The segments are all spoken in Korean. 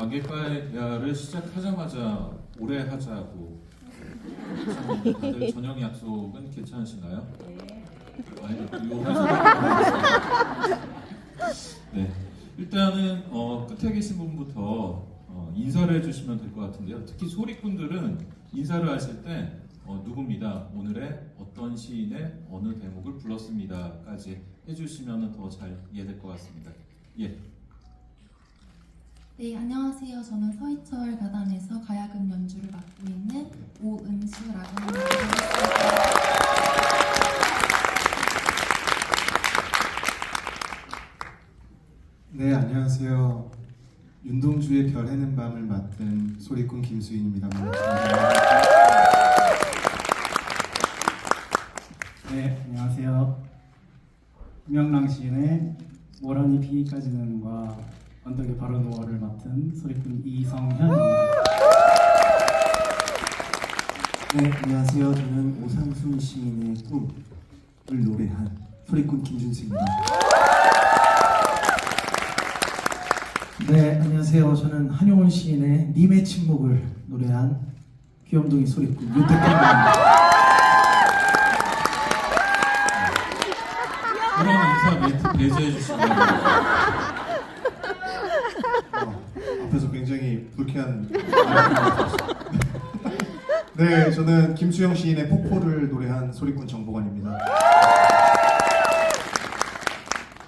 가게과의 대화를 시작하자마자 오래 하자고 하셨는데 다들 저녁 약속은 괜찮으신가요? 아니, 요 네, 일단은 끝에 계신 분부터 인사를 해주시면 될 것 같은데요. 특히 소리꾼들은 인사를 하실 때 누굽니다. 오늘의 어떤 시인의 어느 대목을 불렀습니다까지 해주시면 더 잘 이해될 것 같습니다. 예. 네, 안녕하세요. 저는 서희철 가단에서 가야금 연주를 맡고 있는 오은수라고 합니다. 네, 안녕하세요. 윤동주의 별 해는 밤을 맡은 소리꾼 김수인입니다. 반갑습니다. 네, 안녕하세요. 김영랑 시인의 모란이 피기까지는과 언덕의 바로 노어를 맡은 소리꾼 이성현입니다. 네, 안녕하세요. 저는 오상순 시인의 꿈을 노래한 소리꾼 김준수입니다. 네, 안녕하세요. 저는 한용운 시인의 님의 침묵을 노래한 귀염둥이 소리꾼 유태길입니다. 그런 인사 멘트 배제해 주시면 앞에서 굉장히 불쾌한 네, 저는 김수영 시인의 폭포를 노래한 소리꾼 정보관입니다.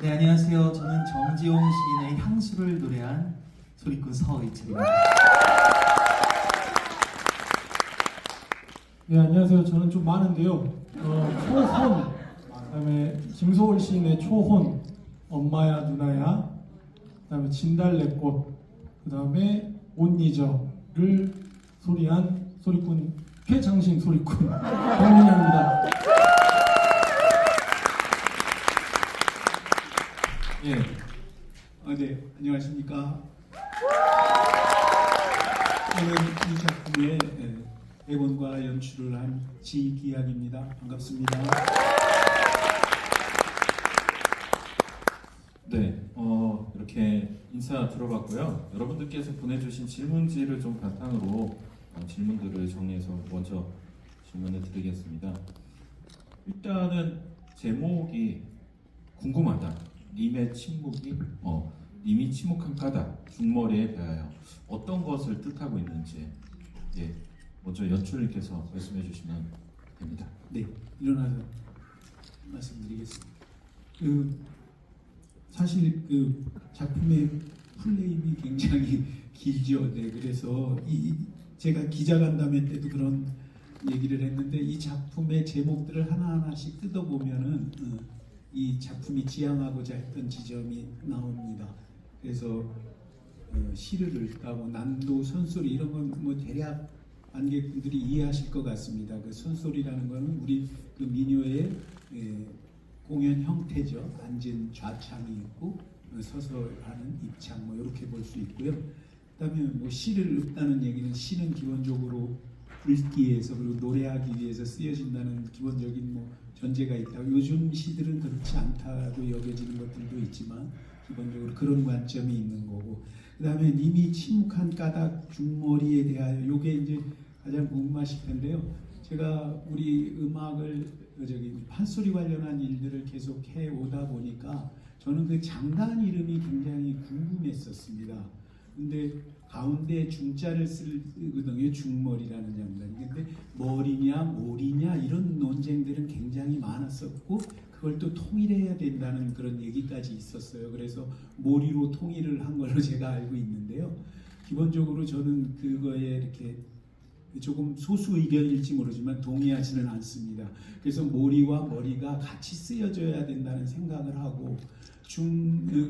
네, 안녕하세요. 저는 정지용 시인의 향수를 노래한 소리꾼 서의철입니다. 네, 안녕하세요. 저는 좀 많은데요. 초혼, 그다음에 김소월 시인의 초혼, 엄마야 누나야, 그다음에 진달래꽃, 그다음에 못 잊어를 소리한 소리꾼 최장신 소리꾼 박민영입니다. 예. 네, 안녕하십니까. 저는 이 작품의 대본과 연출을 한 지기학입니다. 반갑습니다. 네, 이렇게 인사 들어봤고요. 여러분들께서 보내주신 질문지를 좀 바탕으로 질문들을 정리해서 먼저 질문을 드리겠습니다. 일단은 제목이 궁금하다. 님의 침묵이 님이 침묵한 까닭 중머리에 대하여 어떤 것을 뜻하고 있는지 먼저 연출님께서 말씀해 주시면 됩니다. 네, 일어나서 말씀드리겠습니다. 사실 작품의 플레임이 굉장히 길죠. 네, 그래서 제가 기자간담회 때도 그런 얘기를 했는데 이 작품의 제목들을 하나하나씩 뜯어보면은 이 작품이 지향하고자 했던 지점이 나옵니다. 그래서 시를 읽다고 난도, 선소리 이런 건 뭐 대략 관객분들이 이해하실 것 같습니다. 그 선소리라는 거는 우리 그 민요의 공연 형태죠. 앉은 좌창이 있고 서서 하는 입창 뭐 이렇게 볼 수 있고요. 그다음에 뭐 시를 읽다는 얘기는 시는 기본적으로 읽기 위해서 그리고 노래하기 위해서 쓰여진다는 기본적인 뭐 전제가 있다고. 요즘 시들은 그렇지 않다고 여겨지는 것들도 있지만 기본적으로 그런 관점이 있는 거고. 그다음에 님이 침묵한 까닭 중머리에 대하여 요게 이제 가장 궁금하실 텐데요. 제가 우리 음악을 판소리 관련한 일들을 계속 해 오다 보니까 저는 그 장단 이름이 굉장히 궁금했었습니다. 근데 가운데 중자를 쓰거든요. 중머리라는 장단이. 근데 머리냐 몰이냐 이런 논쟁들은 굉장히 많았었고 그걸 또 통일해야 된다는 그런 얘기까지 있었어요. 그래서 몰이로 통일을 한 걸로 제가 알고 있는데요. 기본적으로 저는 그거에 이렇게 조금 소수 의견일지 모르지만 동의하지는 않습니다. 그래서 몰이와 머리가 같이 쓰여져야 된다는 생각을 하고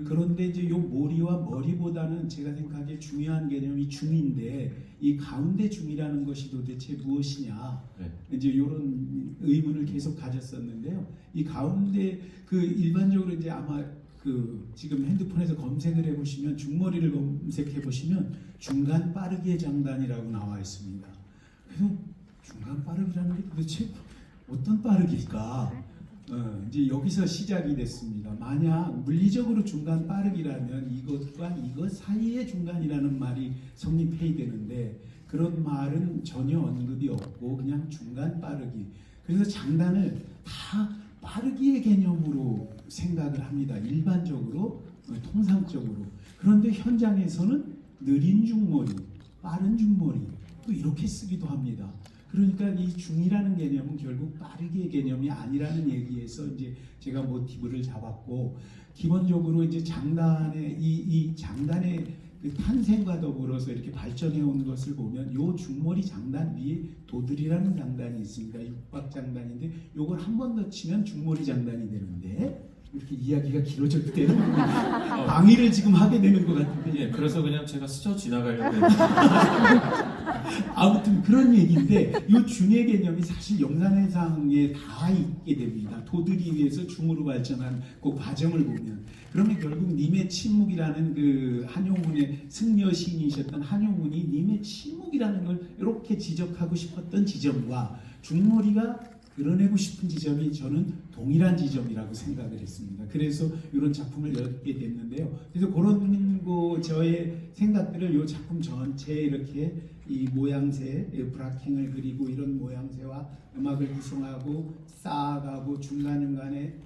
그런데 이제 요 몰이와 머리보다는 제가 생각하기에 중요한 개념이 중인데 이 가운데 중이라는 것이 도대체 무엇이냐 이제 이런 의문을 계속 가졌었는데요. 이 가운데 일반적으로 이제 아마 지금 핸드폰에서 검색을 해보시면 중머리를 검색해 보시면 중간 빠르기의 장단이라고 나와 있습니다. 그래서 중간 빠르기라는 게 도대체 어떤 빠르기일까? 이제 여기서 시작이 됐습니다. 만약 물리적으로 중간 빠르기라면 이것과 이것 사이의 중간이라는 말이 성립해야 되는데 그런 말은 전혀 언급이 없고 그냥 중간 빠르기. 그래서 장단을 다 빠르기의 개념으로 생각을 합니다. 일반적으로, 통상적으로. 그런데 현장에서는 느린 중머리, 빠른 중머리 또 이렇게 쓰기도 합니다. 그러니까 이 중이라는 개념은 결국 빠르기의 개념이 아니라는 얘기에서 이제 제가 모티브를 잡았고, 기본적으로 이제 장단의 이 장단의 그 탄생과 더불어서 이렇게 발전해 온 것을 보면 요 중머리 장단 위에 도들이라는 장단이 있습니다. 육박 장단인데 요걸 한 번 더 치면 중머리 장단이 되는데 이렇게 이야기가 길어질 때는 방위를 지금 하게 되는 것 같은데 예, 그래서 그냥 제가 스쳐 지나가려고 했는데 아무튼 그런 얘기인데 이 중의 개념이 사실 영산회상에 다 있게 됩니다. 도들이 위해서 중으로 발전한 그 과정을 보면 그러면 결국 님의 침묵이라는 그 한용운의 승려 시인이셨던 한용운이 님의 침묵이라는 걸 이렇게 지적하고 싶었던 지점과 중머리가 드러내고 싶은 지점이 저는 동일한 지점이라고 생각을 했습니다. 그래서 이런 작품을 엮게 됐는데요. 그래서 그런 저의 생각들을 이 작품 전체에 이렇게 이 모양새, 브라킹을 그리고 이런 모양새와 음악을 구성하고 쌓아가고 중간중간에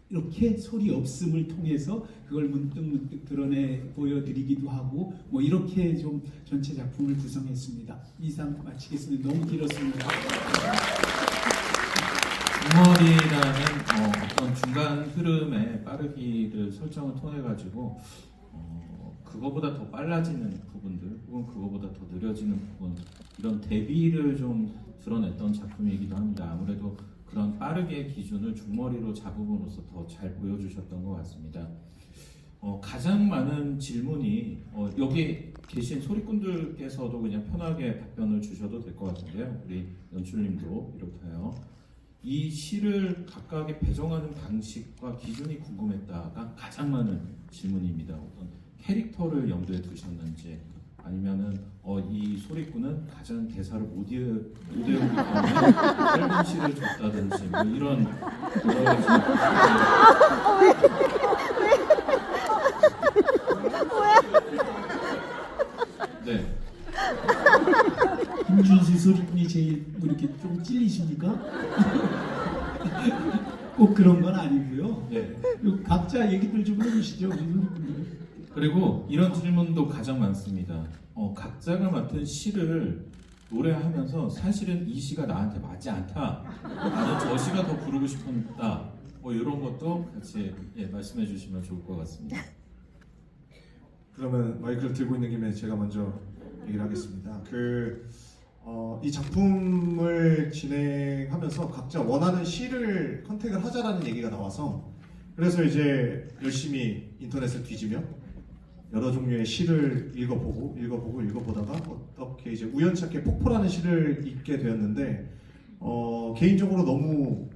이렇게 소리 없음을 통해서 그걸 문득문득 드러내 보여드리기도 하고 뭐 이렇게 좀 전체 작품을 구성했습니다. 이상 마치겠습니다. 너무 길었습니다. 중머리라는 어떤 중간 흐름의 빠르기를 설정을 통해 가지고 그거보다 더 빨라지는 부분들 혹은 그거보다 더 느려지는 부분 이런 대비를 좀 드러냈던 작품이기도 합니다. 아무래도 그런 빠르기의 기준을 중머리로 잡음으로써 더 잘 보여주셨던 것 같습니다. 가장 많은 질문이 여기 계신 소리꾼들께서도 그냥 편하게 답변을 주셔도 될 것 같은데요. 우리 연출님도 비롯하여 이 시를 각각의 배정하는 방식과 기준이 궁금했다가 가장 많은 질문입니다. 어떤 캐릭터를 염두에 두셨는지 아니면은 이 소리꾼은 가장 대사를 못 외우기 때문에 짧은 시를 줬다든지 뭐 이런 여러 가지 네. 김준수 소리꾼이 제일 뭐 이렇게 좀 찔리십니까? 꼭 그런 건 아니고요. 네. 각자 얘기들 좀 해주시죠. 우리 소리꾼들. 그리고 이런 질문도 가장 많습니다. 각자가 맡은 시를 노래하면서 사실은 이 시가 나한테 맞지 않다. 나는 저 시가 더 부르고 싶었다. 뭐 이런 것도 같이 말씀해 주시면 좋을 것 같습니다. 그러면 마이크를 들고 있는 김에 제가 먼저 얘기를 하겠습니다. 이 작품을 진행하면서 각자 원하는 시를 컨택을 하자라는 얘기가 나와서 그래서 이제 열심히 인터넷을 뒤지며 여러 종류의 시를 읽어보다가 어떻게 이제 우연찮게 폭포라는 시를 읽게 되었는데 개인적으로 너무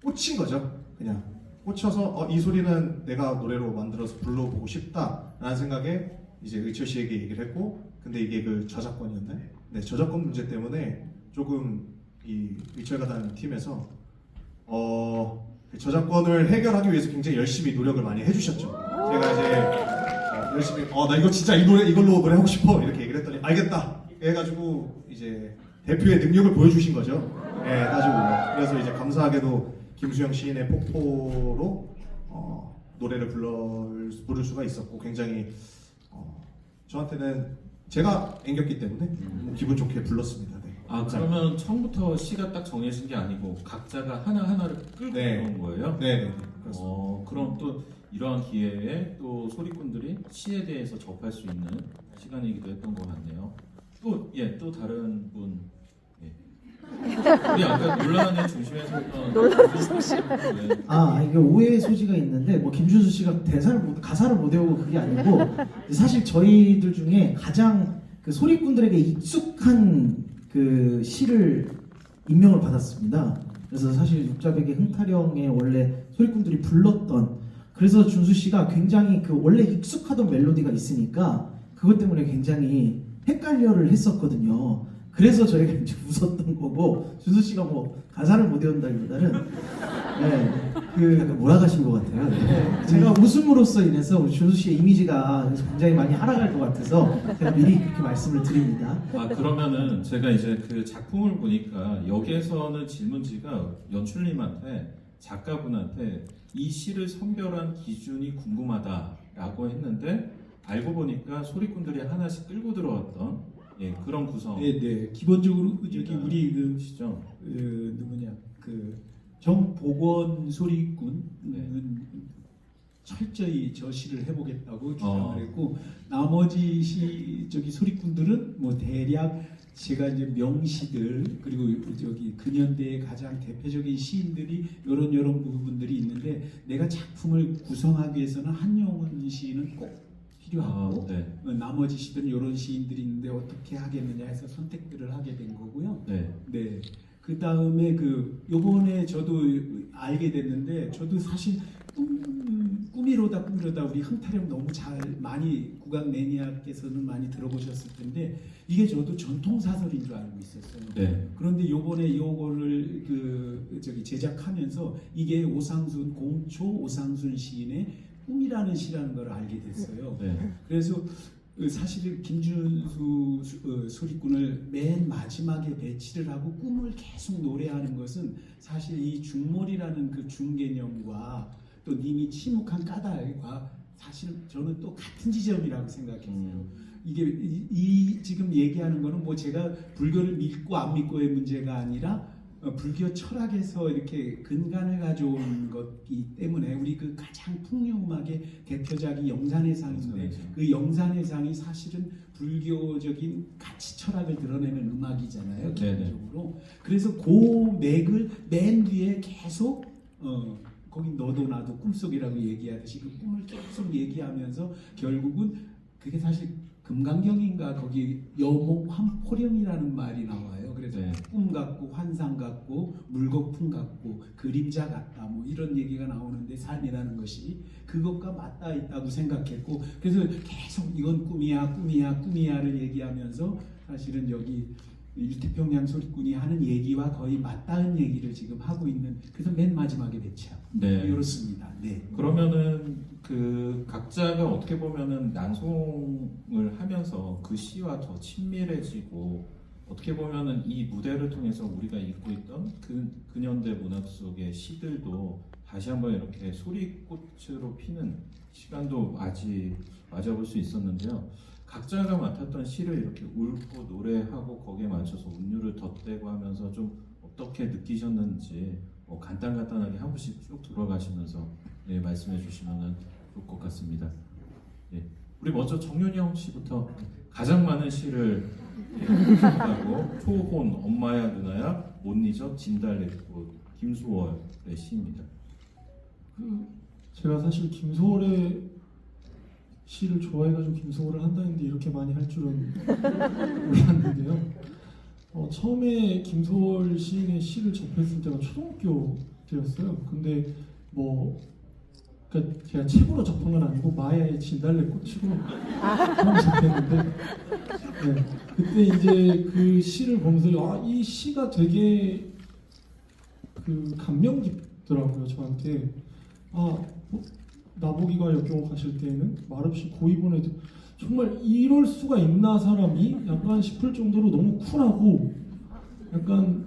꽂힌 거죠. 그냥 꽂혀서 이 소리는 내가 노래로 만들어서 불러보고 싶다라는 생각에 이제 의철 씨에게 얘기를 했고, 근데 이게 그 저작권이었나요? 네, 저작권 문제 때문에 조금 이 의철가단 팀에서 그 저작권을 해결하기 위해서 굉장히 열심히 노력을 많이 해주셨죠. 제가 이제 열심히 나 이거 진짜 이걸로 노래하고 싶어 이렇게 얘기를 했더니 알겠다 해가지고 이제 대표의 능력을 보여주신 거죠. 네, 따지고 그래서 이제 감사하게도 김수영 시인의 폭포로 노래를 부를 수가 있었고 굉장히 저한테는 제가 앵겼기 때문에 기분 좋게 불렀습니다. 네. 그러면 처음부터 시가 딱 정해진 게 아니고 각자가 하나하나를 끌고 온 거예요? 네. 그럼 또 이러한 기회에 또 소리꾼들이 시에 대해서 접할 수 있는 시간이기도 했던 것 같네요. 또 다른 분. 우리 아까 논란의 중심에서 논란의 중심. 이게 오해의 소지가 있는데 뭐 김준수 씨가 가사를 못 외우고 그게 아니고 사실 저희들 중에 가장 그 소리꾼들에게 익숙한 그 시를 임명을 받았습니다. 그래서 사실 육자백의 흥타령에 원래 소리꾼들이 불렀던, 그래서 준수 씨가 굉장히 그 원래 익숙하던 멜로디가 있으니까 그것 때문에 굉장히 헷갈려를 했었거든요. 그래서 저희가 이제 웃었던 거고 준수 씨가 뭐 가사를 못 외운다기보다는 약간 몰아가신 것 같아요. 네. 제가 웃음으로써 인해서 우리 준수 씨의 이미지가 굉장히 많이 하락할 것 같아서 제가 미리 그렇게 말씀을 드립니다. 아 그러면은 제가 이제 그 작품을 보니까 여기에서는 질문지가 연출님한테 작가분한테 이 시를 선별한 기준이 궁금하다라고 했는데 알고 보니까 소리꾼들이 하나씩 끌고 들어왔던 그런 구성. 네. 기본적으로 저기 우리 그 시죠. 누구냐 그 정복원 소리꾼은 철저히 저 시를 해보겠다고 주장을 했고 나머지 저기 소리꾼들은 뭐 대략 제가 이제 명시들 그리고 저기 근현대의 가장 대표적인 시인들이 이런 부분들이 있는데 내가 작품을 구성하기 위해서는 한용운 시인은 꼭 필요하고 나머지 시들은 이런 시인들이 있는데 어떻게 하겠느냐 해서 선택들을 하게 된 거고요. 네. 그 다음에 요번에 저도 알게 됐는데 저도 사실 꿈이로다 우리 흥타령 너무 많이 국악 매니아께서는 많이 들어보셨을 텐데 이게 저도 전통 사설인 줄 알고 있었어요. 그런데 요번에 요거를 저기 제작하면서 이게 공초 오상순 시인의 꿈이라는 시라는 걸 알게 됐어요. 그래서 사실 김준수 소리꾼을 맨 마지막에 배치를 하고 꿈을 계속 노래하는 것은 사실 이 중몰이라는 그 중개념과 또 님이 침묵한 까닭과 사실 저는 또 같은 지점이라고 생각했어요. 이게 지금 얘기하는 거는 뭐 제가 불교를 믿고 안 믿고의 문제가 아니라 불교 철학에서 이렇게 근간을 가져온 것이기 때문에 우리 그 가장 풍류음악의 대표작이 영산해상인데 그 영산해상이 사실은 불교적인 가치 철학을 드러내는 음악이잖아요. 기본적으로. 그래서 그 맥을 맨 뒤에 계속 거기 너도 나도 꿈속이라고 얘기하듯이 그 꿈을 계속 얘기하면서 결국은 그게 사실 금강경인가 거기 여몽 환포령이라는 말이 나와요. 그래서 꿈 같고 환상 같고 물거품 같고 그림자 같다 뭐 이런 얘기가 나오는데 삶이라는 것이 그것과 맞닿아 있다고 생각했고 그래서 계속 이건 꿈이야를 얘기하면서 사실은 여기 유태평양 소리꾼이 하는 얘기와 거의 맞닿은 얘기를 지금 하고 있는 그래서 맨 마지막에 배치하고 이렇습니다. 그러면은 그 각자가 어떻게 보면은 낭송을 하면서 그 시와 더 친밀해지고 어떻게 보면은 이 무대를 통해서 우리가 잊고 있던 그 근현대 문학 속의 시들도 다시 한번 이렇게 소리꽃으로 피는 시간도 아직 맞아볼 수 있었는데요. 각자가 맡았던 시를 이렇게 읊고 노래하고 거기에 맞춰서 운율을 덧대고 하면서 좀 어떻게 느끼셨는지 간단하게 한 분씩 쭉 들어가시면서 말씀해 주시면 좋을 것 같습니다. 우리 먼저 정윤영 씨부터 가장 많은 시를 하고 초혼, 엄마야 누나야, 못 잊어, 진달래꽃, 김소월의 시입니다. 제가 사실 김소월의 시를 좋아해가지고 김소월을 한다는데 이렇게 많이 할 줄은 몰랐는데요. 처음에 김소월 시인의 시를 접했을 때가 초등학교 때였어요. 근데 그러니까 제가 책으로 접한 건 아니고 마야의 진달래꽃으로 처음 접했는데 그때 이제 그 시를 보면서 이 시가 되게 감명 깊더라고요 저한테. 나보기가 역경 가실 때에는 말없이 고이본에도 정말 이럴 수가 있나 사람이 약간 싶을 정도로 너무 쿨하고 약간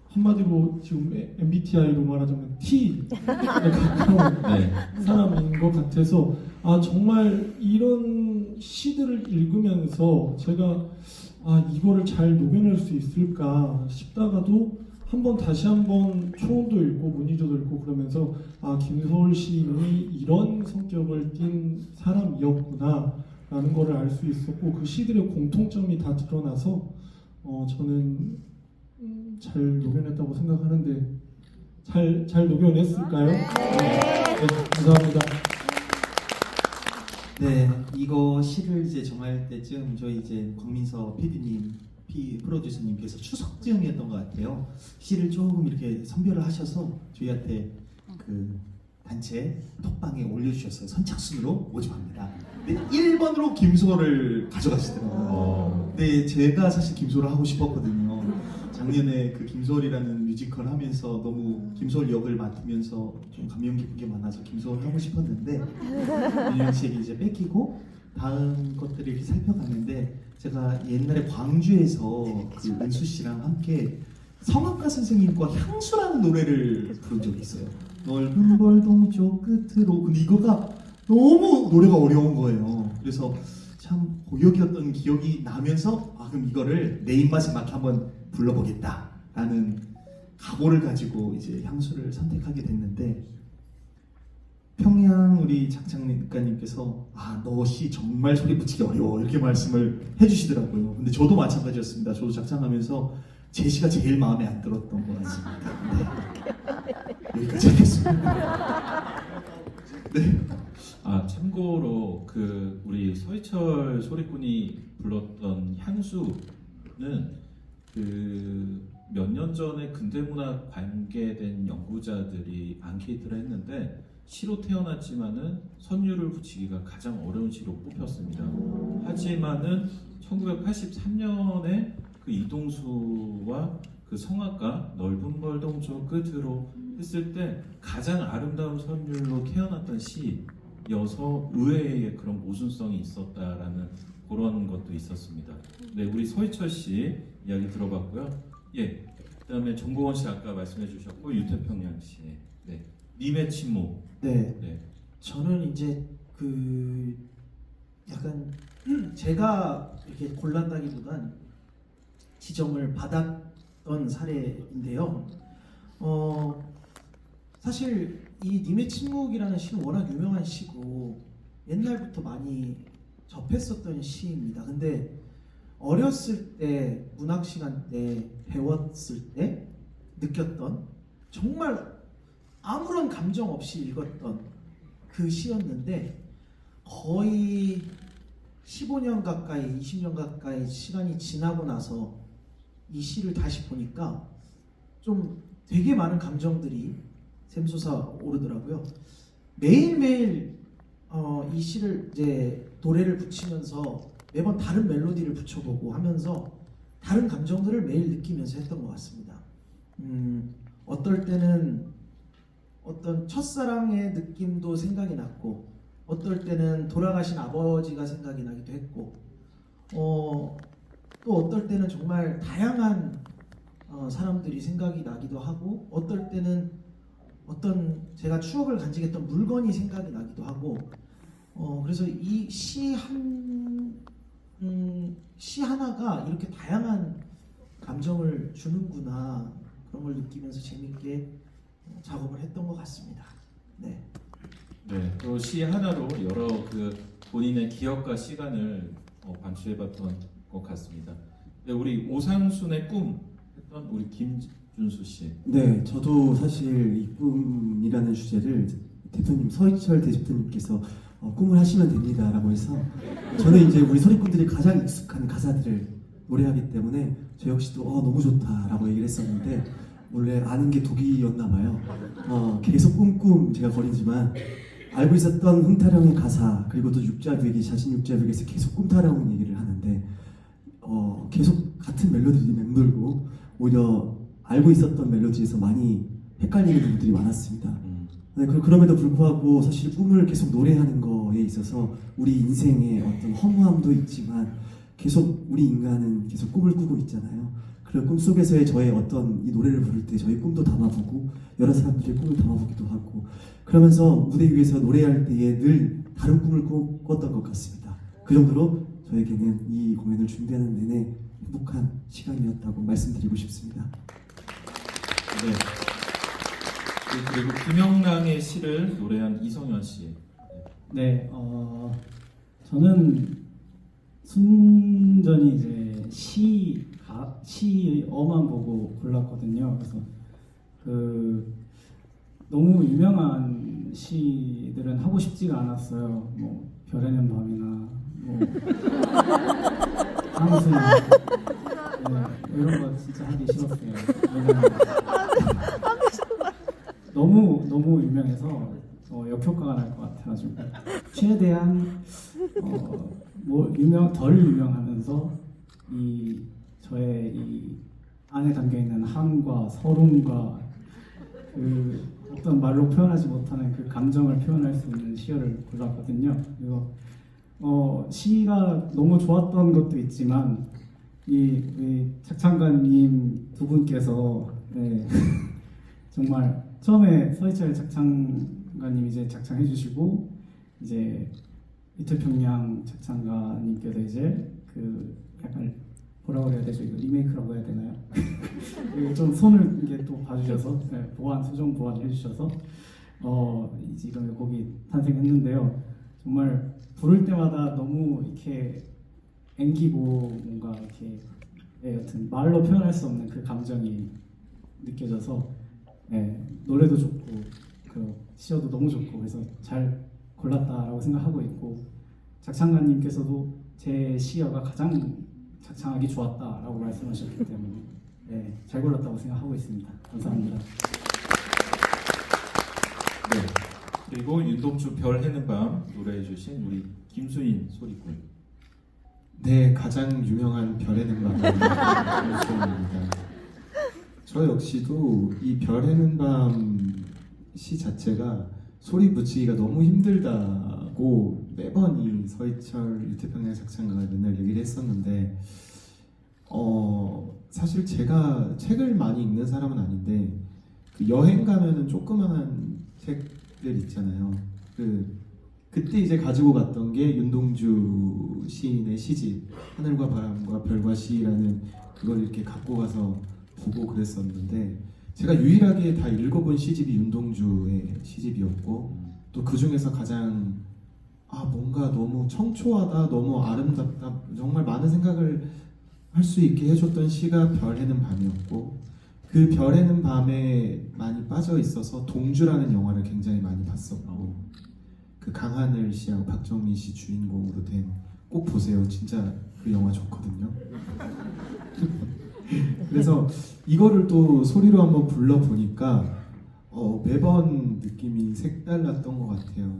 한마디로 지금 MBTI로 말하자면 T에 가까운 사람인 것 같아서 정말 이런 시들을 읽으면서 제가 이거를 잘 녹여낼 수 있을까 싶다가도 다시 한번 초혼도 읽고 문희조도 읽고 그러면서 김소월 시인이 이런 성격을 띤 사람이었구나 라는 거를 알 수 있었고 그 시들의 공통점이 다 드러나서 저는 잘 녹여냈다고 생각하는데 잘 녹여냈을까요? 감사합니다. 네, 이거 시를 이제 정할 때쯤 저희 이제 권민서 PD님, 프로듀서님께서 추석쯤이었던 것 같아요. 시를 조금 이렇게 선별을 하셔서 저희한테 단체 톡방에 올려주셨어요. 선착순으로 모집합니다. 근데 1번으로 김소를 가져가시더라고요. 근데 제가 사실 김소를 하고 싶었거든요. 작년에 그 김소월이라는 뮤지컬 하면서 너무 김소월 역을 맡으면서 좀 감명 깊은 게 많아서 김소월 하고 싶었는데 윤영 씨에게 이제 뺏기고 다음 것들을 이렇게 살펴갔는데 제가 옛날에 광주에서 그 은수 씨랑 함께 성악가 선생님과 향수라는 노래를 부른 적이 있어요. 넓은 벌동쪽 끝으로. 근데 이거가 너무 노래가 어려운 거예요. 그래서 참 고역이었던 기억이 나면서 아 그럼 이거를 내 입맛에 맞게 한번 불러보겠다라는 각오를 가지고 이제 향수를 선택하게 됐는데 평양 우리 작작가님께서 아 너 시 정말 소리 붙이기 어려워 이렇게 말씀을 해주시더라고요. 근데 저도 마찬가지였습니다. 저도 작작하면서 제 시가 제일 마음에 안 들었던 것 같습니다. 네. 여기까지 하겠습니다. 네. 아 참고로 그 우리 서희철 소리꾼이 불렀던 향수는 그 몇 년 전에 근대문학 관계된 연구자들이 앙케이트를 했는데 시로 태어났지만은 선율을 붙이기가 가장 어려운 시로 뽑혔습니다. 하지만은 1983년에 그 이동수와 그 성악가 넓은 벌동쪽 끝으로 했을 때 가장 아름다운 선율로 태어났던 시여서 의외의 그런 모순성이 있었다라는 그런 것도 있었습니다. 네, 우리 서희철 씨 이야기 들어봤고요. 예, 그다음에 정고원 씨 아까 말씀해주셨고 유태평양 씨, 네, 님의 침묵. 네. 네. 저는 이제 그 약간 제가 이렇게 골랐다기보단 지정을 받았던 사례인데요. 사실 이 님의 침묵이라는 시는 워낙 유명한 시고 옛날부터 많이 접했었던 시입니다. 근데 어렸을 때 문학 시간 때 배웠을 때 느꼈던 정말 아무런 감정 없이 읽었던 그 시였는데 거의 15년 가까이 20년 가까이 시간이 지나고 나서 이 시를 다시 보니까 좀 되게 많은 감정들이 샘솟아 오르더라고요. 매일매일 이 시를 이제 노래를 붙이면서 매번 다른 멜로디를 붙여보고 하면서 다른 감정들을 매일 느끼면서 했던 것 같습니다. 어떨 때는 어떤 첫사랑의 느낌도 생각이 났고 어떨 때는 돌아가신 아버지가 생각이 나기도 했고 또 어떨 때는 정말 다양한 사람들이 생각이 나기도 하고 어떨 때는 어떤 제가 추억을 간직했던 물건이 생각이 나기도 하고 그래서 이 시 하나가 이렇게 다양한 감정을 주는구나 그런 걸 느끼면서 재밌게 작업을 했던 것 같습니다. 네. 네, 또 시 하나로 여러 그 본인의 기억과 시간을 반추해봤던 것 같습니다. 네, 우리 오상순의 꿈 했던 우리 김준수 씨. 네, 저도 사실 이 꿈이라는 주제를 대표님 서희철 대표님께서 꿈을 하시면 됩니다라고 해서 저는 이제 우리 소리꾼들이 가장 익숙한 가사들을 노래하기 때문에 저 역시도 너무 좋다라고 얘기를 했었는데 원래 아는 게 독이었나 봐요. 계속 꿈꿈 제가 거리지만 알고 있었던 흥타령의 가사 그리고 또 육자벽이 자신 육자벽에서 계속 꿈타령 얘기를 하는데 계속 같은 멜로디들이 맴돌고 오히려 알고 있었던 멜로디에서 많이 헷갈리는 부분들이 많았습니다. 네, 그럼에도 불구하고 사실 꿈을 계속 노래하는 거에 있어서 우리 인생의 어떤 허무함도 있지만 계속 우리 인간은 계속 꿈을 꾸고 있잖아요. 그런 꿈 속에서의 저의 어떤 이 노래를 부를 때 저의 꿈도 담아보고 여러 사람들의 꿈을 담아보기도 하고 그러면서 무대 위에서 노래할 때에 늘 다른 꿈을 꿨던 것 같습니다. 그 정도로 저에게는 이 공연을 준비하는 내내 행복한 시간이었다고 말씀드리고 싶습니다. 네. 그리고 김영랑의 시를 노래한 이성현 씨. 네, 저는 순전히 이제 시어만 보고 골랐거든요. 그래서 그 너무 유명한 시들은 하고 싶지가 않았어요. 뭐 별에는 밤이나 뭐 항수나 네, 이런 거 진짜 하기 싫었어요. 왜냐면 너무 유명해서 역효과가 날 것 같아가지고 최대한 덜 유명하면서 저의 이 안에 담겨 있는 한과 서름과 그 어떤 말로 표현하지 못하는 그 감정을 표현할 수 있는 시어를 골랐거든요. 그래서 시가 너무 좋았던 것도 있지만 우리 작창가님 두 분께서 정말 처음에 서희철 작창가님 이제 작창해주시고 이제 이틀평양 작창가님께서 이제 그 약간 뭐라고 해야 되죠? 이거 리메이크라고 해야 되나요? 좀 손을 이게 또 봐주셔서 소정 보완을 해주셔서 이제 이런 곡이 탄생했는데요. 정말 부를 때마다 너무 이렇게 앵기고 뭔가 이렇게 여튼 말로 표현할 수 없는 그 감정이 느껴져서 노래도 좋고 그 시어도 너무 좋고 그래서 잘 골랐다라고 생각하고 있고 작창가님께서도 제 시어가 가장 작창하기 좋았다라고 말씀하셨기 때문에 잘 골랐다고 생각하고 있습니다. 감사합니다. 네. 그리고 윤동주 별 해는 밤 노래해주신 우리 김수인 소리꾼. 네, 가장 유명한 별에는 밤 김수인입니다. 저 역시도 이 별에는 밤 시 자체가 소리 붙이기가 너무 힘들다고 매번 이 서희철 이틀평양 작창가가 맨날 얘기를 했었는데 사실 제가 책을 많이 읽는 사람은 아닌데 그 여행 가면은 조그만한 책들 있잖아요. 그때 이제 가지고 갔던 게 윤동주 시인의 시집 하늘과 바람과 별과 시라는 그걸 이렇게 갖고 가서 보고 그랬었는데 제가 유일하게 다 읽어본 시집이 윤동주의 시집이었고 또 그 중에서 가장 뭔가 너무 청초하다, 너무 아름답다, 정말 많은 생각을 할 수 있게 해줬던 시가 별 해는 밤이었고 그 별 해는 밤에 많이 빠져 있어서 동주라는 영화를 굉장히 많이 봤었고 그 강하늘 씨하고 박정민 씨 주인공으로 된 꼭 보세요. 진짜 그 영화 좋거든요. 그래서 이거를 또 소리로 한번 불러보니까 매번 느낌이 색달랐던 것 같아요.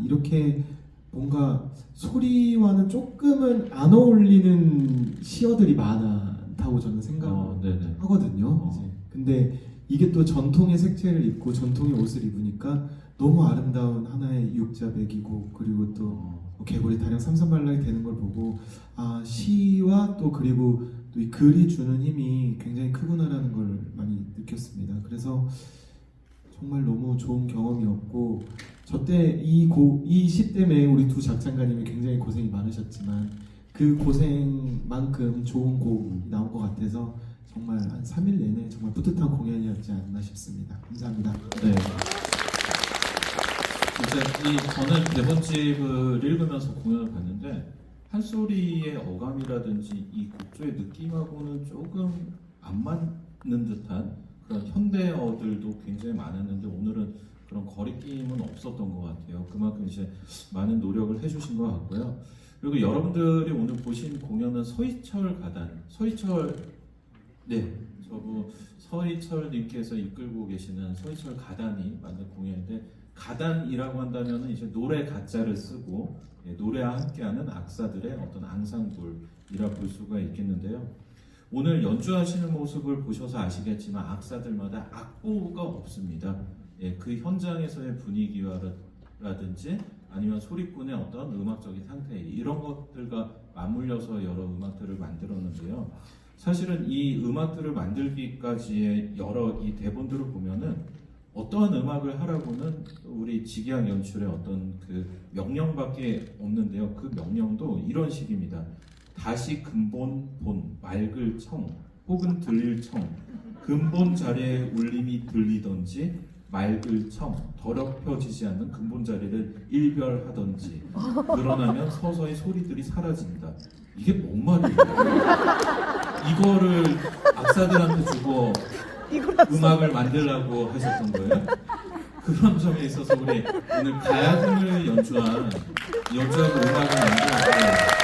이렇게 뭔가 소리와는 조금은 안 어울리는 시어들이 많다고 저는 생각하거든요. 근데 이게 또 전통의 색채를 입고 전통의 옷을 입으니까 너무 아름다운 하나의 육자백이고 그리고 또 개구리 타령 삼삼발락이 되는 걸 보고 시와 또 그리고 또 이 글이 주는 힘이 굉장히 크구나라는 걸 많이 느꼈습니다. 그래서 정말 너무 좋은 경험이었고 저 때 이 시 때문에 우리 두 작창가님이 굉장히 고생이 많으셨지만 그 고생만큼 좋은 곡이 나온 것 같아서 정말 한 3일 내내 정말 뿌듯한 공연이었지 않나 싶습니다. 감사합니다. 네. 진짜 저는 대본집을 읽으면서 공연을 봤는데 한소리의 어감이라든지 이 곡조의 느낌하고는 조금 안 맞는 듯한 그런 현대어들도 굉장히 많았는데 오늘은 그런 거리낌은 없었던 것 같아요. 그만큼 이제 많은 노력을 해주신 것 같고요. 그리고 여러분들이 오늘 보신 공연은 서희철 가단, 서희철님께서 이끌고 계시는 서희철 가단이 만든 공연인데 가단이라고 한다면 이제 노래 가짜를 쓰고 노래와 함께하는 악사들의 어떤 앙상블이라 볼 수가 있겠는데요. 오늘 연주하시는 모습을 보셔서 아시겠지만 악사들마다 악보가 없습니다. 그 현장에서의 분위기라든지 아니면 소리꾼의 어떤 음악적인 상태 이런 것들과 맞물려서 여러 음악들을 만들었는데요. 사실은 이 음악들을 만들기까지의 여러 이 대본들을 보면은 어떠한 음악을 하라고는 우리 직양 연출의 어떤 그 명령밖에 없는데요. 그 명령도 이런 식입니다. 다시 근본 본 맑을 청 혹은 들릴 청 근본 자리에 울림이 들리던지 맑을 청 더럽혀지지 않는 근본 자리를 일별하던지 늘어나면 서서히 소리들이 사라진다. 이게 뭔 말이에요? 이거를 악사들한테 주고 음악을 만들라고 하셨던 거예요? 그런 점에 있어서 우리 오늘 가야금을 연주하고 음악을 만들었고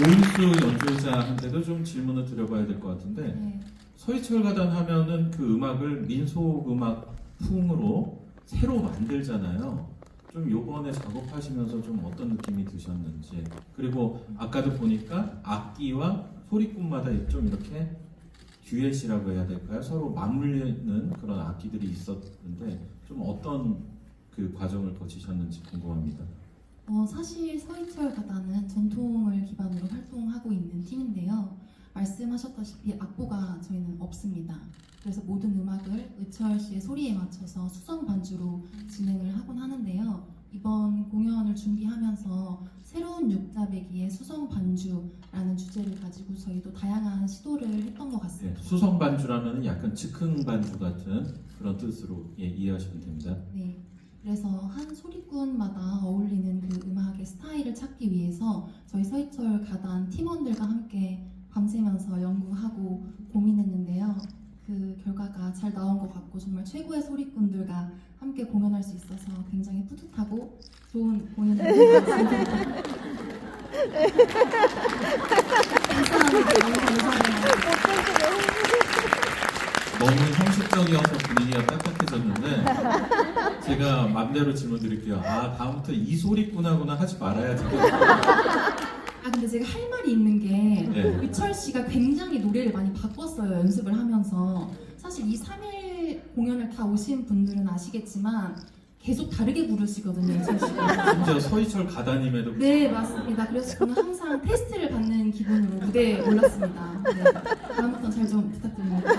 오인수 연주자한테도 좀 질문을 드려봐야 될 것 같은데 서희철 가단 하면은 그 음악을 민속 음악 풍으로 새로 만들잖아요. 좀 요번에 작업하시면서 좀 어떤 느낌이 드셨는지, 그리고 아까도 보니까 악기와 소리꾼마다 좀 이렇게 듀엣이라고 해야 될까요? 서로 맞물리는 그런 악기들이 있었는데 좀 어떤 그 과정을 거치셨는지 궁금합니다. 사실 서희철 가단은 전통을 기반으로 활동하고 있는 팀인데요. 말씀하셨다시피 악보가 저희는 없습니다. 그래서 모든 음악을 의철 씨의 소리에 맞춰서 수성 반주로 진행을 하곤 하는데요. 이번 공연을 준비하면서 새로운 육자배기의 수성 반주라는 주제를 가지고 저희도 다양한 시도를 했던 것 같습니다. 네, 수성 반주라면 약간 즉흥 반주 같은 그런 뜻으로 이해하시면 됩니다. 네. 그래서 한 소리꾼마다 어울리는 그 음악의 스타일을 찾기 위해서 저희 서희철 가단 팀원들과 함께 밤새면서 연구하고 고민했는데요. 그 결과가 잘 나온 것 같고 정말 최고의 소리꾼들과 함께 공연할 수 있어서 굉장히 뿌듯하고 좋은 공연을 했습니다. 감사합니다. 너무 감사해요. 너무 형식적이어서 분위기가 딱딱해졌는데 제가 맘대로 질문 드릴게요. 다음부터 이 소리꾼하고는 하지 말아야 되겠다. 근데 제가 할 말이 있는 게 네. 의철 씨가 굉장히 노래를 많이 바꿨어요. 연습을 하면서. 사실 이 3일 공연을 다 오신 분들은 아시겠지만 계속 다르게 부르시거든요. 의철 씨가. 심지어 서희철 가다님에도 네, 맞습니다. 그래서 저는 항상 테스트를 받는 기분으로 무대에 올랐습니다. 네. 다음부터 잘 좀 부탁드립니다.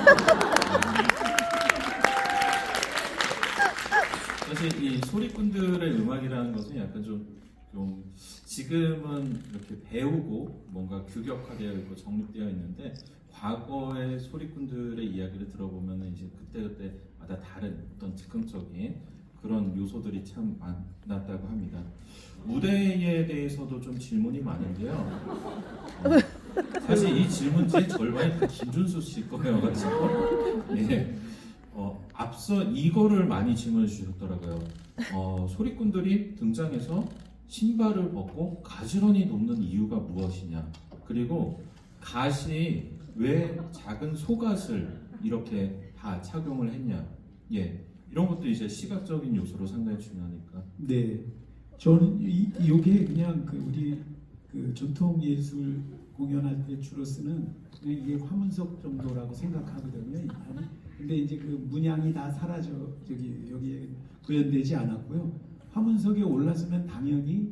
사실 이 소리꾼들의 음악이라는 것은 약간 좀 지금은 이렇게 배우고 뭔가 규격화되어 있고 정립되어 있는데 과거의 소리꾼들의 이야기를 들어보면 이제 그때그때마다 다른 어떤 즉흥적인 그런 요소들이 참 많았다고 합니다. 무대에 대해서도 좀 질문이 많은데요. 사실 이 질문지의 절반이 다 김준수 씨 거여가지고 예. 앞서 이거를 많이 질문해 주셨더라고요. 소리꾼들이 등장해서 신발을 벗고 가지런히 놓는 이유가 무엇이냐, 그리고 갓이 왜 작은 소갓을 이렇게 다 착용을 했냐, 이런 것도 이제 시각적인 요소로 상당히 중요하니까. 네, 저는 이게 그냥 우리 전통 예술 공연할 때 주로 쓰는 그냥 이게 화문석 정도라고 생각하거든요. 일단은. 근데 이제 그 문양이 다 사라져 여기에 구현되지 않았고요. 화문석에 올라서면 당연히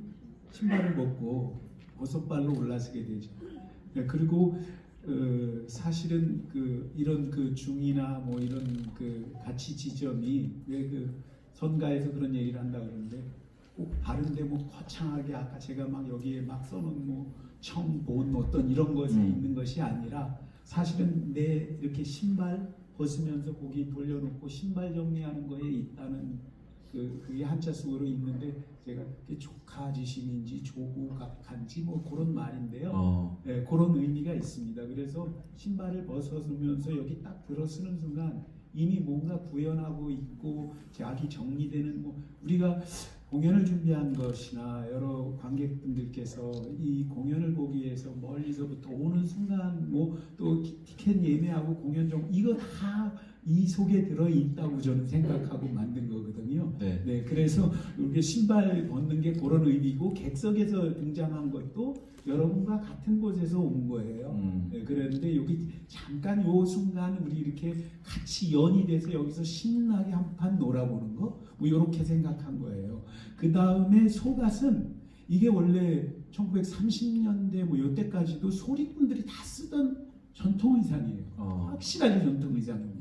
신발을 벗고 버섯발로 올라서게 되죠. 그리고 사실은 이런 중이나 뭐 이런 가치 지점이 왜 선가에서 그런 얘기를 한다 그러는데 꼭 다른데 뭐 거창하게 아까 제가 막 여기에 막 써놓은 뭐 청, 본 어떤 이런 것이 있는 것이 아니라 사실은 내 이렇게 신발 벗으면서 고기 돌려놓고 신발 정리하는 거에 있다는 그게 한자 속으로 있는데 제가 그게 조카지심인지 조고각한지 뭐 그런 말인데요. 네, 그런 의미가 있습니다. 그래서 신발을 벗어서면서 여기 딱 들어서는 순간 이미 뭔가 구현하고 있고 자기 정리되는 뭐 우리가 공연을 준비한 것이나 여러 관객분들께서 이 공연을 보기 위해서 멀리서부터 오는 순간 뭐 또 티켓 예매하고 공연 중 이거 다 이 속에 들어 있다고 저는 생각하고 만든 거거든요. 네. 그래서 이렇게 신발 벗는 게 그런 의미고 객석에서 등장한 것도 여러분과 같은 곳에서 온 거예요. 네, 그런데 여기 잠깐 요 순간 우리 이렇게 같이 연이 돼서 여기서 신나게 한판 놀아보는 거, 뭐 이렇게 생각한 거예요. 그 다음에 소갓은 이게 원래 1930년대 뭐 이때까지도 소리꾼들이 다 쓰던 전통 의상이에요. 확실하게 전통 의상입니다.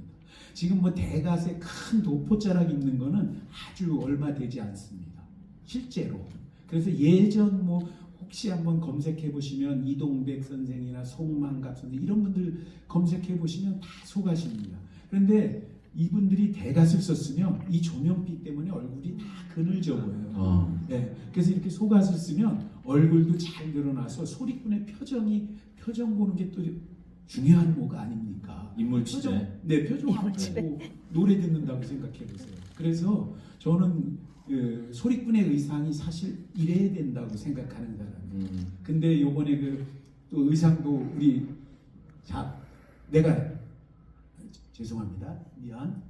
지금 뭐 대갓에 큰 도포자락 입는 거는 아주 얼마 되지 않습니다. 실제로. 그래서 예전 뭐 혹시 한번 검색해 보시면 이동백 선생이나 송만갑 선생 이런 분들 검색해 보시면 다 소갓입니다. 그런데 이분들이 대갓을 썼으면 이 조명빛 때문에 얼굴이 다 그늘져 보여요. 네, 그래서 이렇게 소갓을 쓰면 얼굴도 잘 드러나서 소리꾼의 표정 보는 게 또 중요한 뭐가 아닙니까? 인물 취재. 표정 한번 보고 노래 듣는다고 생각해 보세요. 그래서 저는 소리꾼의 의상이 사실 이래야 된다고 생각하는 사람이에요. 근데 요번에 또 의상도 우리 내가 죄송합니다. 미안.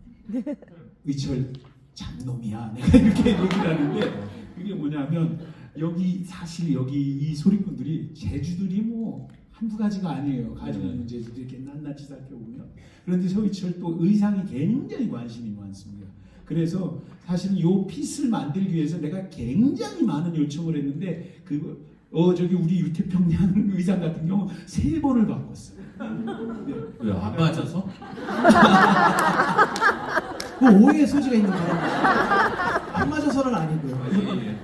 의철 잡놈이야. 내가 이렇게 얘기를 하는데 그게 뭐냐면 여기 사실 여기 이 소리꾼들이 재주들이 뭐 한두 가지가 아니에요. 가지고 있는 재주들이 이렇게 낱낱이 살펴보면. 그런데 서희철 또 의상이 굉장히 관심이 많습니다. 그래서 사실 이 핏을 만들기 위해서 내가 굉장히 많은 요청을 했는데 저기 우리 유태평양 의상 같은 경우 3번을 바꿨어요. 네. 왜 안 맞아서? 그 오해의 소지가 있는 바람에 안 맞아서는 아니고요. 예.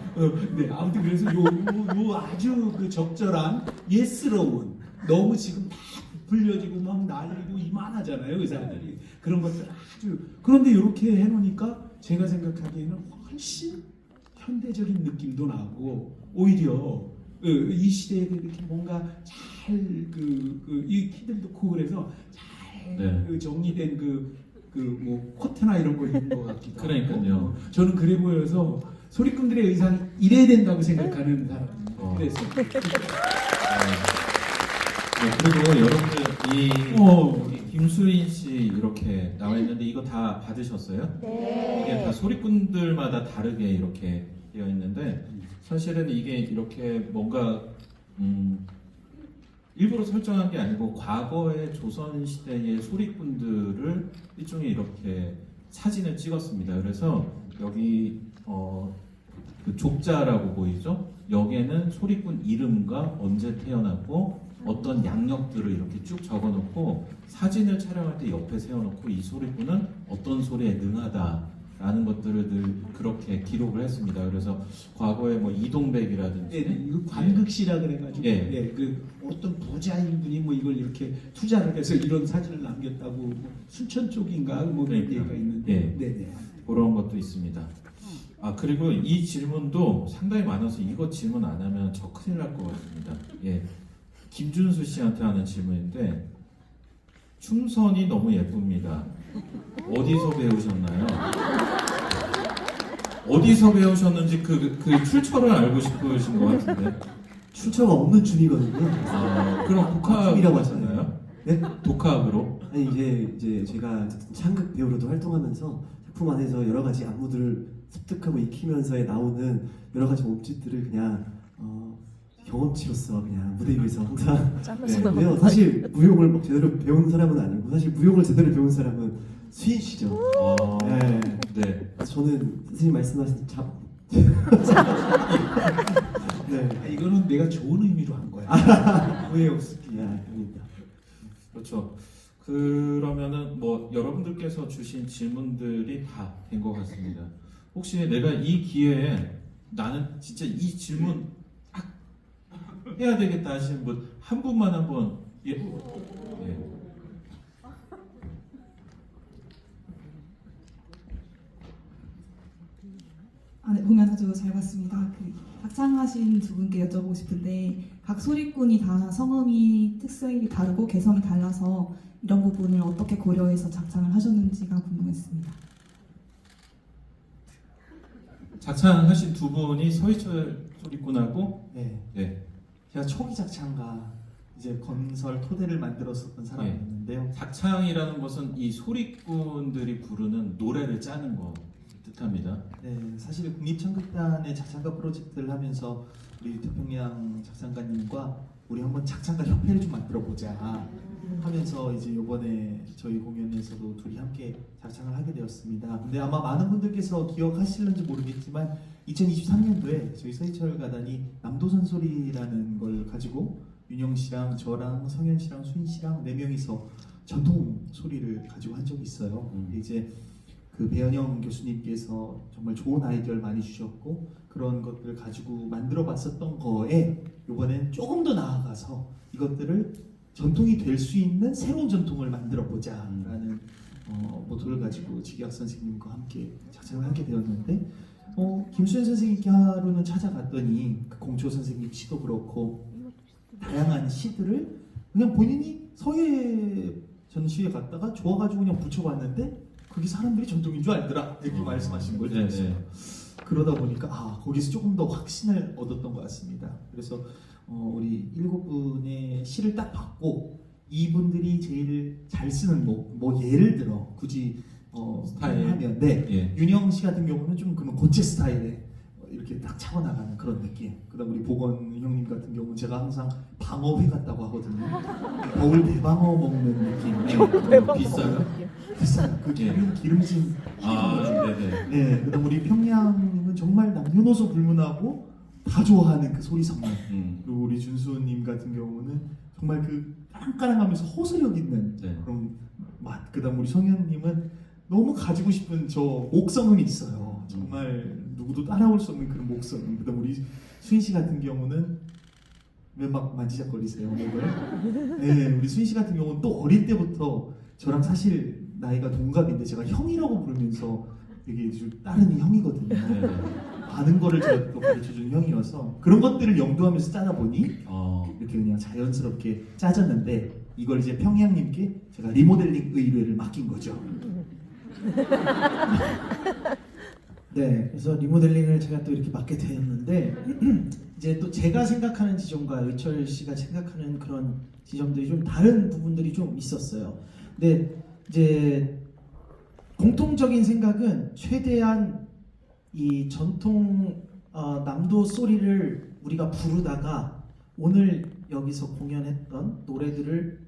네, 아무튼 그래서 요 아주 그 적절한 예스러운 너무 지금 다 부풀려지고 막 날리고 이만하잖아요 의사들이 그런 것들 아주 그런데 이렇게 해놓으니까 제가 생각하기에는 훨씬 현대적인 느낌도 나고 오히려 이 시대에 이렇게 뭔가 잘 이 키들도 크고 그래서 잘 네. 정리된 뭐 코트나 이런 거 입는 것 같기도 그러니까요. 하고 저는 그래 보여서 소리꾼들의 의상이 이래야 된다고 생각하는 사람입니다. 그래서 네, 그리고 여러분들 여기 김수인 씨 이렇게 나와 있는데 이거 다 받으셨어요? 네. 이게 다 소리꾼들마다 다르게 이렇게 되어 있는데 사실은 이게 이렇게 뭔가 일부러 설정한 게 아니고 과거의 조선 시대의 소리꾼들을 일종의 이렇게 사진을 찍었습니다. 그래서 여기 그 족자라고 보이죠? 여기에는 소리꾼 이름과 언제 태어났고 어떤 양력들을 이렇게 쭉 적어놓고 사진을 촬영할 때 옆에 세워놓고 이 소리꾼은 어떤 소리에 능하다라는 것들을 늘 그렇게 기록을 했습니다. 그래서 과거에 뭐 이동백이라든지 이거 관극시라 그래가지고 예. 그 어떤 부자인 분이 뭐 이걸 이렇게 투자를 해서 이런 사진을 남겼다고 뭐 순천 쪽인가 뭐 그런 그러니까. 얘기가 있는데 네네. 그런 것도 있습니다. 그리고 이 질문도 상당히 많아서 이거 질문 안 하면 저 큰일 날 것 같습니다. 예. 김준수 씨한테 하는 질문인데 춤선이 너무 예쁩니다. 어디서 배우셨나요? 어디서 배우셨는지 그 출처를 알고 싶으신 것 같은데. 출처가 없는 춤이거든요. 그럼 독학이라고 하셨나요? 네? 독학으로? 아니 이제 제가 창극 배우로도 활동하면서 작품 안에서 여러 가지 안무들을 습득하고 익히면서 나오는 여러 가지 몸짓들을 그냥 경험치로서 그냥 무대 위에서 항상 그래요. 사실 무용을 막 제대로 배운 사람은 아니고 사실 무용을 제대로 배운 사람은 수인 씨죠. 네. 네. 저는 선생님 말씀하신 네. 이거는 내가 좋은 의미로 한 거야. 왜 없을게? 아닙니다. 그렇죠. 그러면은 뭐 여러분들께서 주신 질문들이 다 된 것 같습니다. 혹시 내가 이 기회에 나는 진짜 이 질문 딱 해야 되겠다 하시는 분 한 분만 한번 예. 네, 공연 아주 잘 봤습니다. 작창하신 두 분께 여쭤보고 싶은데 각 소리꾼이 다 성함이 특색이 다르고 개성이 달라서 이런 부분을 어떻게 고려해서 작창을 하셨는지가 궁금했습니다. 작창하신 두 분이 서희철 소리꾼하고 네. 제가 초기 작창가 이제 건설 토대를 만들었었던 사람이었는데요. 작창이라는 것은 이 소리꾼들이 부르는 노래를 짜는 거 뜻합니다. 네, 사실 국립창극단의 작창가 프로젝트를 하면서 우리 유태평양 작창가님과 우리 한번 작창가 협회를 좀 만들어 보자 하면서 이제 이번에 저희 공연에서도 둘이 함께 작창을 하게 되었습니다. 근데 아마 많은 분들께서 기억하실는지 모르겠지만 2023년도에 저희 서희철 가단이 남도산소리라는 걸 가지고 윤영 씨랑 저랑 성현 씨랑 수인 씨랑 4명이서 전통 소리를 가지고 한 적이 있어요. 이제 그 배현영 교수님께서 정말 좋은 아이디어를 많이 주셨고 그런 것들을 가지고 만들어 봤었던 거에 이번엔 조금 더 나아가서 이것들을 전통이 될 수 있는 새로운 전통을 만들어 보자라는 모토를 가지고 직약 선생님과 함께 작창을 하게 되었는데 김수현 선생님께 하루는 찾아갔더니 그 공초 선생님 시도 그렇고 다양한 시들을 그냥 본인이 서예 전시회 갔다가 좋아가지고 그냥 붙여봤는데 그게 사람들이 전통인 줄 알더라 이렇게 말씀하신 걸 들었어요. 그러다 보니까 거기서 조금 더 확신을 얻었던 것 같습니다. 그래서 우리 7분의 시를 딱 받고 이분들이 제일 잘 쓰는 뭐 예를 들어 굳이 스타일. 하면 네 예. 윤영 씨 같은 경우는 좀 그러면 고체 스타일에 이렇게 딱 차고 나가는 그런 느낌. 그다음 우리 보건 형님 같은 경우는 제가 항상 방어회 같다고 하거든요. 겨울 대방어 먹는 느낌. 비싸요? 비싸요. 그 기름진. 네네. 네. 그다음 우리 평양님은 정말 남녀노소 불문하고 다 좋아하는 그 소리 성량. 그리고 우리 준수님 같은 경우는 정말 그 까랑까랑하면서 호소력 있는 네. 그런 맛. 그다음 우리 성현님은 너무 가지고 싶은 저 목성음이 있어요. 정말 누구도 따라올 수 없는 그런 목성음. 그다음 우리 수인 씨 같은 경우는 왜 막 만지작거리세요, 목을? 네, 우리 수인 씨 같은 경우는 또 어릴 때부터 저랑 사실 나이가 동갑인데 제가 형이라고 부르면서 되게 좀 따르는 형이거든요. 네네. 많은 거를 제가 또 가르쳐준 형이어서 그런 것들을 염두하면서 짜다 보니 이렇게 그냥 자연스럽게 짜졌는데 이걸 이제 평양님께 제가 리모델링 의뢰를 맡긴 거죠. 네, 그래서 리모델링을 제가 또 이렇게 맡게 되었는데 이제 또 제가 생각하는 지점과 의철 씨가 생각하는 그런 지점들이 좀 다른 부분들이 좀 있었어요. 근데 이제 공통적인 생각은 최대한 이 전통 남도 소리를 우리가 부르다가 오늘 여기서 공연했던 노래들을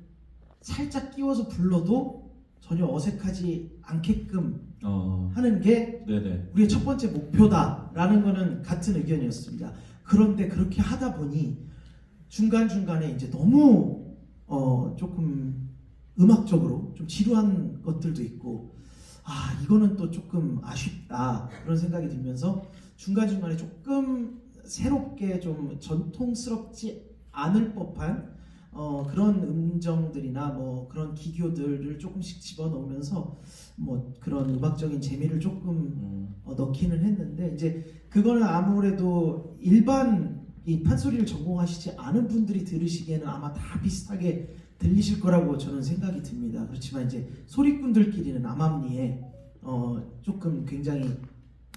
살짝 끼워서 불러도 전혀 어색하지 않게끔 하는 게 네네. 우리의 첫 번째 목표다라는 거는 같은 의견이었습니다. 그런데 그렇게 하다 보니 중간중간에 이제 너무 조금 음악적으로 좀 지루한 것들도 있고 이거는 또 조금 아쉽다 그런 생각이 들면서 중간중간에 조금 새롭게 좀 전통스럽지 않을 법한 그런 음정들이나 뭐 그런 기교들을 조금씩 집어넣으면서 뭐 그런 음악적인 재미를 조금 넣기는 했는데 이제 그거는 아무래도 일반 이 판소리를 전공하시지 않은 분들이 들으시기에는 아마 다 비슷하게 들리실 거라고 저는 생각이 듭니다. 그렇지만 이제 소리꾼들끼리는 암암리에 조금 굉장히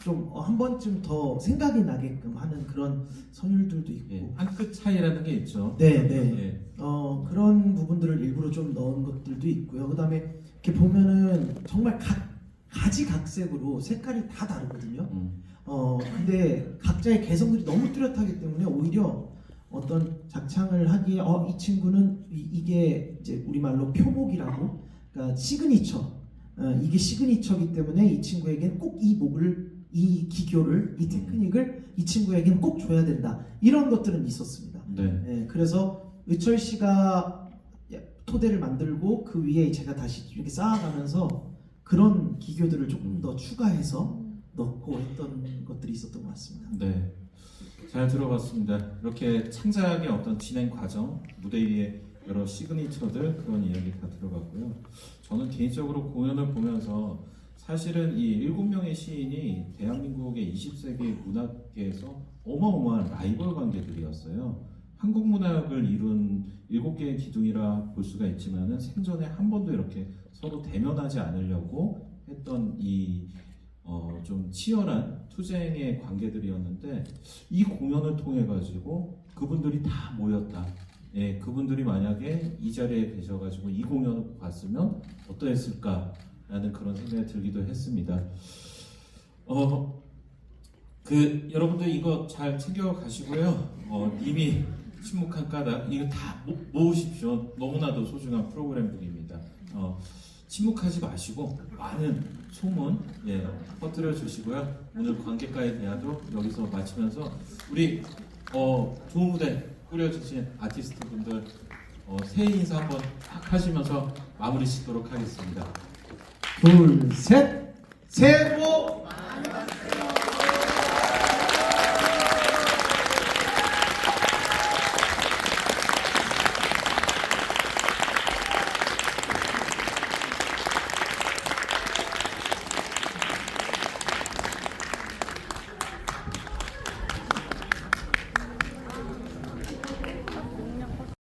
좀 한 번쯤 더 생각이 나게끔 하는 그런 선율들도 있고 예. 한 끗 차이라는 게 있죠. 네. 예. 그런 부분들을 일부러 좀 넣은 것들도 있고요. 그다음에 이렇게 보면은 정말 가지각색으로 색깔이 다 다르거든요. 근데 각자의 개성들이 너무 뚜렷하기 때문에 오히려 어떤 작창을 하기에 이 친구는 이게 이제 우리말로 표목이라고, 그러니까 시그니처, 이게 시그니처이기 때문에 이 친구에겐 꼭 이 목을, 이 기교를, 이 테크닉을 이 친구에겐 꼭 줘야 된다, 이런 것들은 있었습니다. 네. 그래서 의철 씨가 토대를 만들고 그 위에 제가 다시 이렇게 쌓아가면서 그런 기교들을 조금 더 추가해서 넣고 했던 것들이 있었던 것 같습니다. 네. 잘 들어봤습니다. 이렇게 창작의 어떤 진행 과정, 무대 위에 여러 시그니처들, 그런 이야기 다 들어봤고요. 저는 개인적으로 공연을 보면서 사실은 이 7명의 시인이 대한민국의 20세기 문학계에서 어마어마한 라이벌 관계들이었어요. 한국 문학을 이룬 7개의 기둥이라 볼 수가 있지만은 생전에 한 번도 이렇게 서로 대면하지 않으려고 했던 이 좀 치열한 투쟁의 관계들이었는데, 이 공연을 통해 가지고 그분들이 다 모였다. 예, 그분들이 만약에 이 자리에 계셔가지고 이 공연을 봤으면 어떠했을까라는 그런 생각이 들기도 했습니다. 여러분들 이거 잘 챙겨 가시고요. 이미 침묵한 까닭 이거 다 모으십시오. 너무나도 소중한 프로그램들입니다. 침묵하지 마시고 많은 소문 퍼뜨려 주시고요. 오늘 관객과의 대화도 여기서 마치면서 우리 좋은 무대 꾸려주신 아티스트 분들 새해 인사 한번 딱 하시면서 마무리 짓도록 하겠습니다. 둘, 셋, 새해 복